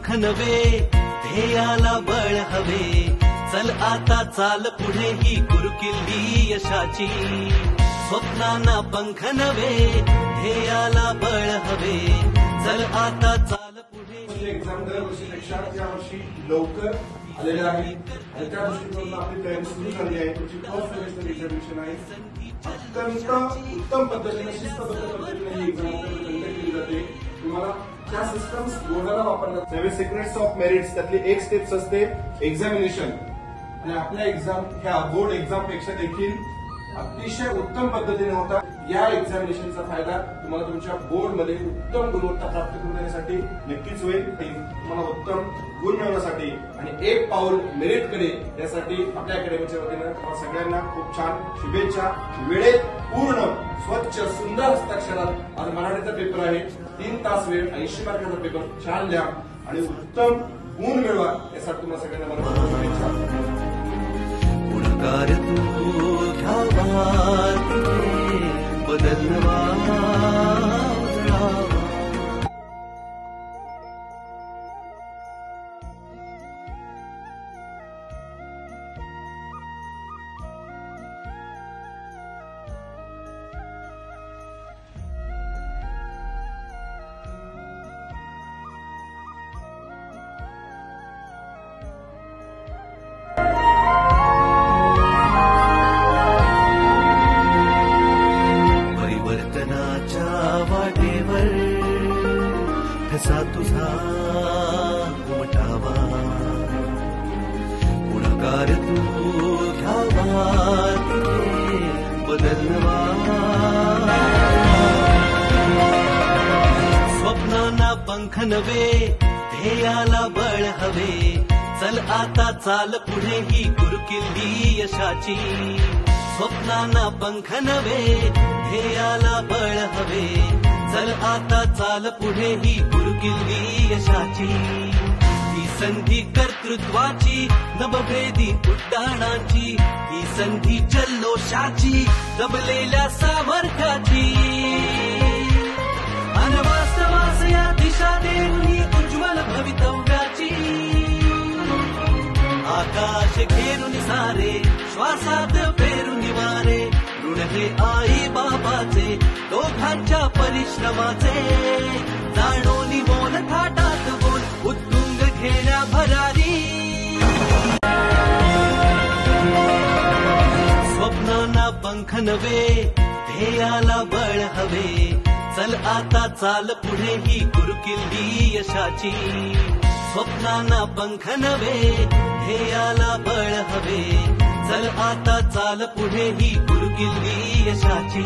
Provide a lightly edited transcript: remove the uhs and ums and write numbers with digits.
पंख नवे, ध्येयाला बळ हवे. चल आता चाल पुढे ही गुरुकिल्ली यशाची. स्वप्नांना पंख नवे, ध्येयाला बळ हवे. चल आता चाल पुढे. एक्झाम दरवर्षीपेक्षा यावर्षी लवकर आलेले आहे आणि त्या दृष्टीकोनातून आपली तयारी सुरू झाली आहे. तुमची फर्स्ट सेमेस्टर एक्झामिनेशन आहे. अत्यंत उत्तम पद्धतीने शिस्तबद्ध पद्धतीने ही एक्झाम कंडक्ट केली जाते. तुम्हाला त्या सिस्टम्स बोर्डाला वापरण्यात 7 सिक्रेट्स ऑफ मेरिट्स त्यातली एक स्टेप्स असते एक्झामिनेशन आणि आपल्या एक्झाम ह्या बोर्ड एक्झाम पेक्षा देखील अतिशय उत्तम पद्धतीने होता. या एक्झामिनेशनचा फायदा तुम्हाला तुमच्या बोर्डमध्ये उत्तम गुणवत्ता प्राप्त करून देण्यासाठी नक्कीच होईल. तुम्हाला उत्तम गुण मिळवण्यासाठी आणि एक पाऊल मेरिटकडे यासाठी आपल्या अकॅडमीच्या वतीनं सगळ्यांना खूप छान शुभेच्छा. वेळेत पूर्ण स्वच्छ सुंदर हस्ताक्षरात आज मराठीचा पेपर आहे. 3 तास वेळ 80 मार्काचा पेपर छान द्या आणि उत्तम गुण मिळवा यासाठी तुम्हाला सगळ्यांना मला शुभेच्छा. पुढकार तू घ्यावा तिथे बदलवा. वाटेवर कसा तुझा उमटावा. पुढकार तू घ्यावा तिथे बदलवा. स्वप्नांना पंख नवे, ध्येयाला बळ हवे. चल आता चाल पुढे ही गुरुकिल्ली यशाची. स्वप्नांना पंख नवे, ध्येयाला बळ हवे. चल आता चाल पुढे ही गुरुकिल्ली यशाची. ही संधी कर्तृत्वाची, नभभेदी उड्डाणांची. ही संधी जल्लोषाची, दबलेल्या सामर्थ्याची. अनवास्तवास या दिशा देऊन ही उज्ज्वल भवितव्याची. आकाश घेरून सारे, श्वासात पेरून वारे. ऋण हे आई बाबाचे, दोघांच्या परिश्रमाचे. जाणोनी बोल थाटात बोल, उत्तुंग घेण्या भरारी. स्वप्नांना पंख नवे, ध्येयाला बळ हवे. चल आता चाल पुढे ही गुरुकिल्ली यशाची. स्वप्नांना पंख नवे, ध्येयाला बळ हवे. चल आता चाल पुढे ही गुरुकिल्ली यशाची.